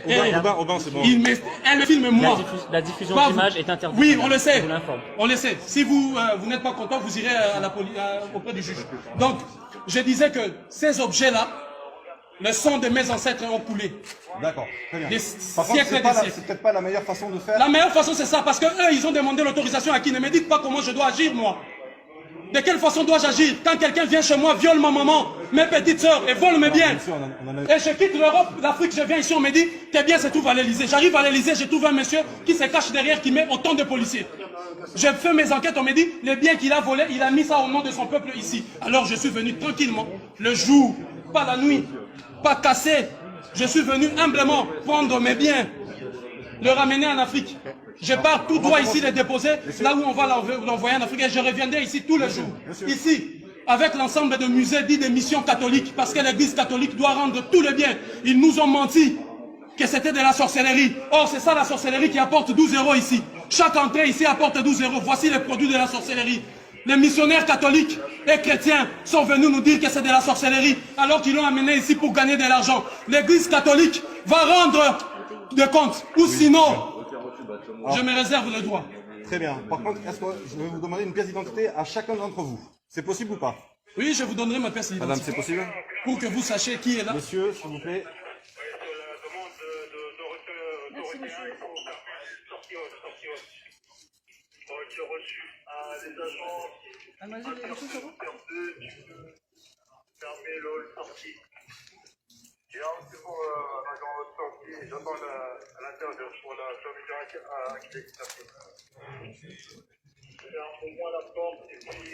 Aubin, c'est bon. Elle me filme moi. La diffusion d'images est interdite. Oui, on le sait. Je vous l'informe. On le sait. Si vous n'êtes pas content, vous irez à auprès du juge. Donc, je disais que ces objets-là, le sang de mes ancêtres ont coulé. D'accord, très bien. Des Par contre, siècles c'est peut-être pas la meilleure façon de faire. La meilleure façon, c'est ça, parce que eux, ils ont demandé l'autorisation à qui? Ne me dites pas comment je dois agir, moi. De quelle façon dois-je agir quand quelqu'un vient chez moi, viole ma maman, mes petites sœurs et vole mes biens? Et je quitte l'Europe, l'Afrique, je viens ici, on me dit, tes biens se trouvent à l'Elysée. J'arrive à l'Elysée, je trouve un monsieur qui se cache derrière, qui met autant de policiers. Je fais mes enquêtes, on me dit, les biens qu'il a volés, il a mis ça au nom de son peuple ici. Alors je suis venu tranquillement, le jour, pas la nuit, pas cassé. Je suis venu humblement prendre mes biens, le ramener en Afrique. Je pars tout droit ici, les déposer, là où on va l'envoyer en Afrique. Et je reviendrai ici tous les jours. Ici, avec l'ensemble de musées dits des missions catholiques, parce que l'église catholique doit rendre tous les biens. Ils nous ont menti que c'était de la sorcellerie. Or, c'est ça la sorcellerie qui apporte 12 € ici. Chaque entrée ici apporte 12 €. Voici les produits de la sorcellerie. Les missionnaires catholiques et chrétiens sont venus nous dire que c'est de la sorcellerie, alors qu'ils l'ont amené ici pour gagner de l'argent. L'église catholique va rendre des comptes, ou sinon, je me réserve le droit. Très bien. Par contre, est-ce que je vais vous demander une pièce d'identité à chacun d'entre vous? C'est possible ou pas? Oui, je vous donnerai ma pièce d'identité. Madame, c'est possible? Pour que vous sachiez qui est là. Monsieur, s'il vous plaît. C'est pour l'agent sortie, j'attends à l'intérieur pour la fermeture accessible. Pour moi la porte et puis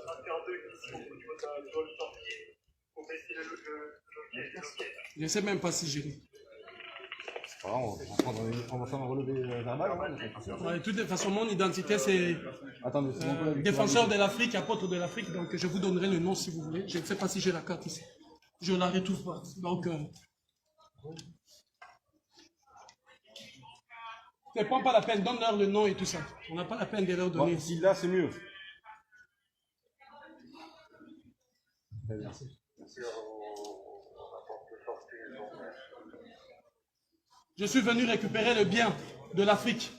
l'intérieur ici au niveau de la zone sortie pour baisser le loquet. Je ne sais même pas si j'ai ri. On va faire un relevé verbal. De toute façon, mon identité c'est défenseur de l'Afrique, apôtre de l'Afrique, donc je vous donnerai le nom si vous voulez. Je ne sais pas si j'ai la carte ici. Je ne la retrouve pas. Donc, ne prends pas la peine, donne-leur le nom et tout ça. On n'a pas la peine de leur donner. Si là, c'est mieux. Merci. Je suis venu récupérer le bien de l'Afrique.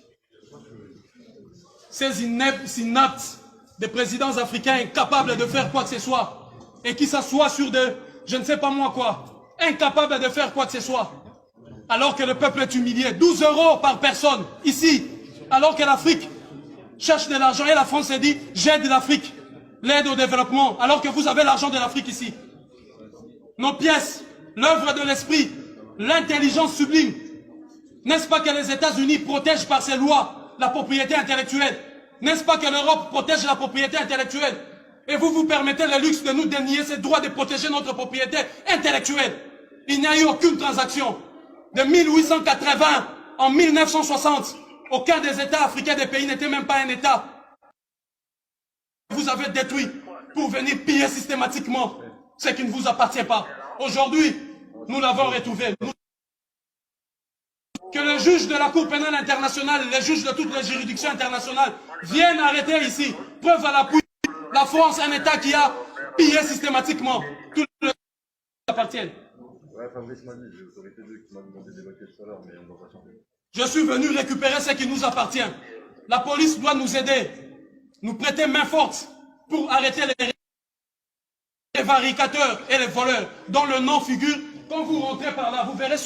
Ces inaptes des présidents africains incapables de faire quoi que ce soit et qui s'assoient sur des, je ne sais pas moi quoi, incapables de faire quoi que ce soit. Alors que le peuple est humilié. 12 € par personne, ici. Alors que l'Afrique cherche de l'argent et la France s'est dit, j'aide l'Afrique, l'aide au développement, alors que vous avez l'argent de l'Afrique ici. Nos pièces, l'œuvre de l'esprit, l'intelligence sublime. N'est-ce pas que les États-Unis protègent par ces lois la propriété intellectuelle? N'est-ce pas que l'Europe protège la propriété intellectuelle? Et vous vous permettez le luxe de nous dénier ce droit de protéger notre propriété intellectuelle. Il n'y a eu aucune transaction. De 1880 en 1960, aucun des États africains des pays n'était même pas un État. Vous avez détruit pour venir piller systématiquement ce qui ne vous appartient pas. Aujourd'hui, nous l'avons retrouvé. Que le juge de la Cour pénale internationale, les juges de toutes les juridictions internationales viennent arrêter ici. Preuve à l'appui, la France, un État qui a pillé systématiquement tout le qui appartiennent. Je suis venu récupérer ce qui nous appartient. La police doit nous aider, nous prêter main forte pour arrêter les prévaricateurs et les voleurs dont le nom figure. Quand vous rentrez par là, vous verrez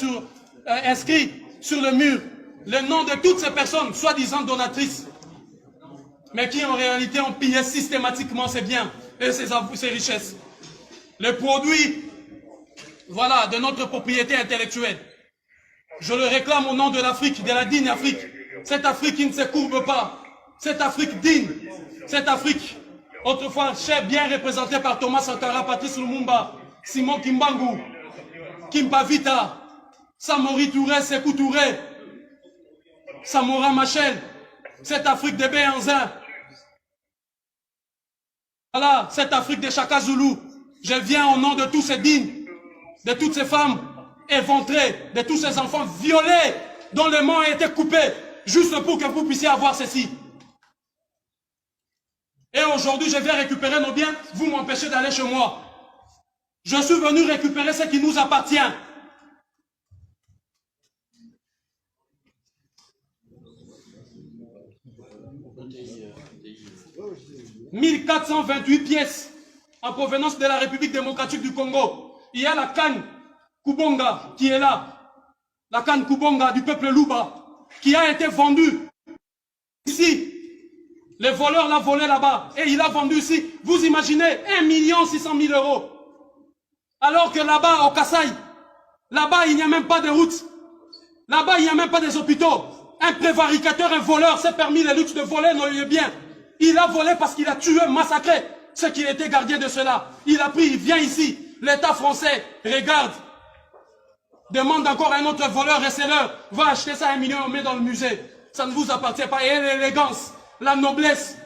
inscrit sur le mur le nom de toutes ces personnes, soi-disant donatrices, mais qui en réalité ont pillé systématiquement ses biens et ses richesses. Les produits, voilà, de notre propriété intellectuelle. Je le réclame au nom de l'Afrique, de la digne Afrique. Cette Afrique qui ne se courbe pas. Cette Afrique digne. Cette Afrique, autrefois bien représentée par Thomas Sankara, Patrice Lumumba, Simon Kimbangu, Kimpa Vita, Samori Touré, Sékou Touré, Samora Machel, cette Afrique de Béhanzin. Voilà, cette Afrique de Chaka Zulu. Je viens au nom de tous ces dignes, de toutes ces femmes éventrées, de tous ces enfants violés, dont les mains ont été coupées, juste pour que vous puissiez avoir ceci. Et aujourd'hui, je viens récupérer nos biens, vous m'empêchez d'aller chez moi. Je suis venu récupérer ce qui nous appartient. 1428 pièces en provenance de la République démocratique du Congo. Il y a la canne Kubonga qui est là. La canne Kubonga du peuple Luba qui a été vendue ici. Les voleurs l'ont volé là-bas et il a vendu ici. Vous imaginez 1 600 000 €. Alors que là-bas, au Kasaï, là-bas, il n'y a même pas de route. Là-bas, il n'y a même pas des hôpitaux. Un prévaricateur, un voleur s'est permis le luxe de voler nos biens. Il a volé parce qu'il a tué, massacré ceux qui étaient gardiens de cela. Il a pris, il vient ici. L'État français regarde. Demande encore à un autre voleur, restez-leur. Va acheter ça à 1 million, on met dans le musée. Ça ne vous appartient pas. Et l'élégance, la noblesse.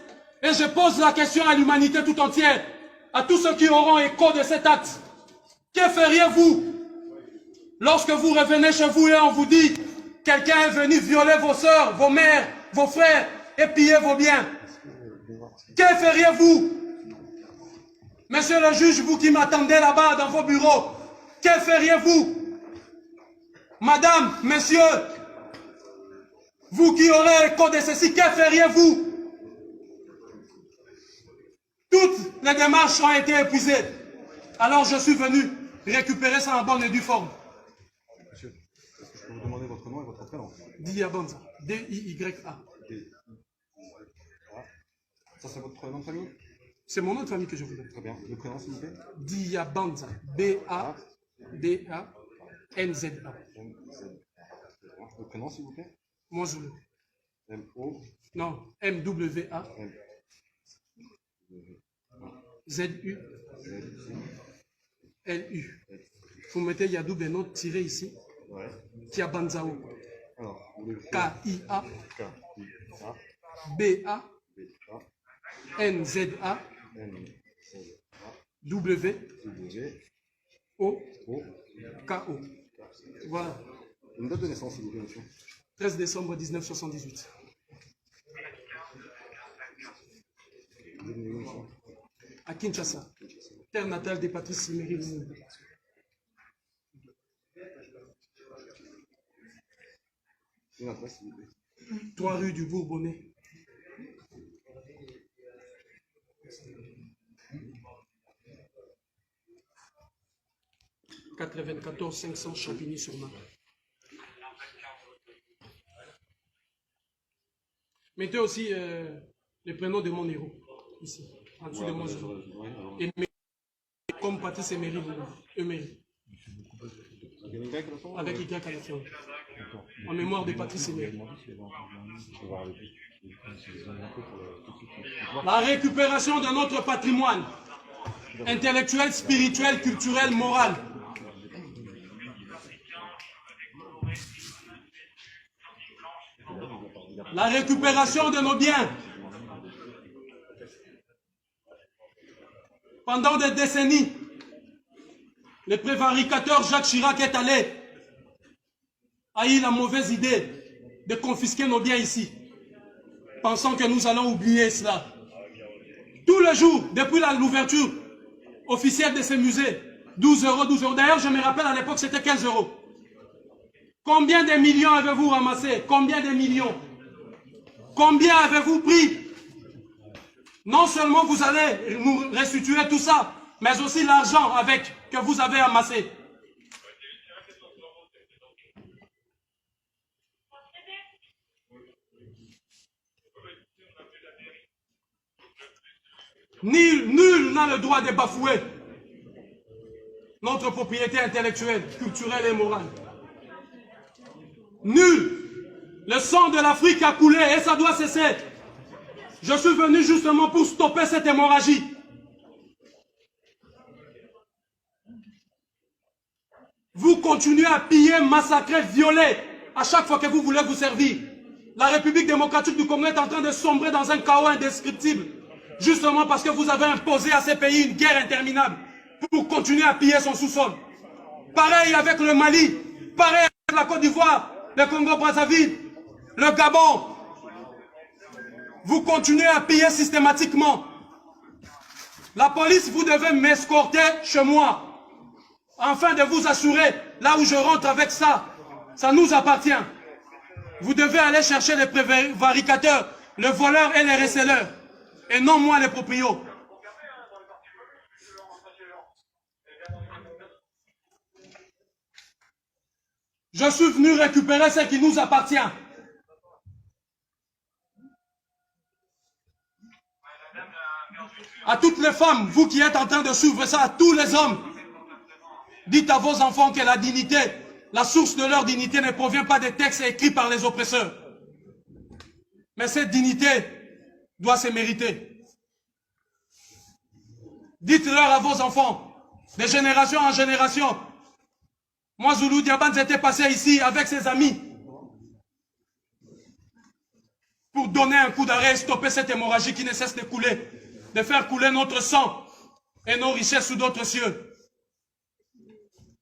Et je pose la question à l'humanité tout entière. À tous ceux qui auront écho de cet acte. Que feriez-vous lorsque vous revenez chez vous et on vous dit quelqu'un est venu violer vos sœurs, vos mères, vos frères et piller vos biens? Que feriez-vous? Monsieur le juge, vous qui m'attendez là-bas dans vos bureaux, que feriez-vous? Madame, messieurs, vous qui aurez écho de ceci, que feriez-vous? Toutes les démarches ont été épuisées. Alors je suis venu récupérer ça en bonne et due forme. Monsieur, est-ce que je peux vous demander votre nom et votre prénom? Diabanza. D-I-Y-A. Ça, c'est votre nom de famille? C'est mon nom de famille que je vous donne. Très bien. Le prénom, s'il vous plaît? Diabanza. B-A-D-A-N-Z-A. Le prénom, s'il vous plaît? Moi, je le. M-O. Non, M-W-A. Z-U. L-U. Vous mettez Yadou Beno tiré ici. Ouais. Diabanzao. Alors, K-I-A. K-I-A. B-A. B-A. N-Z-A. N-Z-A. W. W. O. O. K-O. Voilà. Une date de naissance, s'il vous plaît, monsieur. 13 décembre 1978. Vous êtes né où, monsieur? À Kinshasa. Terre natale des Patrice Emery Lumumba. Une adresse, s'il vous plaît. 3 rue du Bourbonnais. « 94 500 Champigny-sur-Marne. » Mettez aussi les prénoms de mon héros, ici, en dessous de mon héros. Et comme Patrice Emery, Emery. Avec Y à la fin. En mémoire de Patrice Emery. La récupération de notre patrimoine intellectuel, spirituel, culturel, moral. La récupération de nos biens. Pendant des décennies, le prévaricateur Jacques Chirac est allé, a eu la mauvaise idée de confisquer nos biens ici, pensant que nous allons oublier cela. Tous les jours, depuis l'ouverture officielle de ces musées, 12 €, 12 €. D'ailleurs, je me rappelle à l'époque, c'était 15 €. Combien de millions avez-vous ramassé? Combien de millions? Combien avez-vous pris? Non seulement vous allez nous restituer tout ça, mais aussi l'argent avec que vous avez amassé. Nul n'a le droit de bafouer notre propriété intellectuelle, culturelle et morale. Nul. Le sang de l'Afrique a coulé et ça doit cesser. Je suis venu justement pour stopper cette hémorragie. Vous continuez à piller, massacrer, violer à chaque fois que vous voulez vous servir. La République démocratique du Congo est en train de sombrer dans un chaos indescriptible. Justement parce que vous avez imposé à ces pays une guerre interminable pour continuer à piller son sous-sol. Pareil avec le Mali, pareil avec la Côte d'Ivoire, le Congo-Brazzaville, le Gabon. Vous continuez à piller systématiquement. La police, vous devez m'escorter chez moi, afin de vous assurer, là où je rentre avec ça, ça nous appartient. Vous devez aller chercher les prévaricateurs, le voleur et les receleurs, et non moi les proprios. Je suis venu récupérer ce qui nous appartient. À toutes les femmes, vous qui êtes en train de suivre ça, à tous les hommes, dites à vos enfants que la dignité, la source de leur dignité ne provient pas des textes écrits par les oppresseurs. Mais cette dignité doit se mériter. Dites-leur à vos enfants, de génération en génération. Moi, Zulu Diabans était passé ici avec ses amis pour donner un coup d'arrêt et stopper cette hémorragie qui ne cesse de couler, de faire couler notre sang et nos richesses sous d'autres cieux.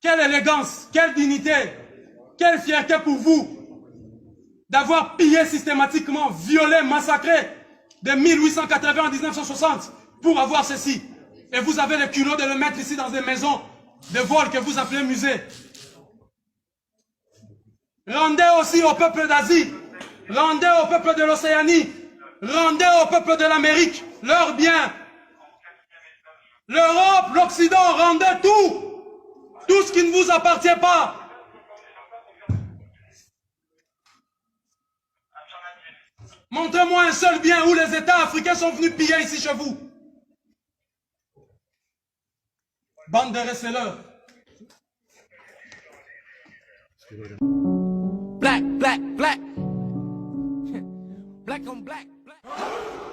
Quelle élégance, quelle dignité, quelle fierté pour vous d'avoir pillé systématiquement, violé, massacré de 1880 à 1960 pour avoir ceci. Et vous avez le culot de le mettre ici dans des maisons de vol que vous appelez musée. Rendez aussi au peuple d'Asie, rendez au peuple de l'Océanie, rendez au peuple de l'Amérique leurs biens. L'Europe, l'Occident, rendez tout, tout ce qui ne vous appartient pas. Montrez-moi un seul bien où les États africains sont venus piller ici chez vous. Bande de receleurs. Black, black, black. Black on black, black.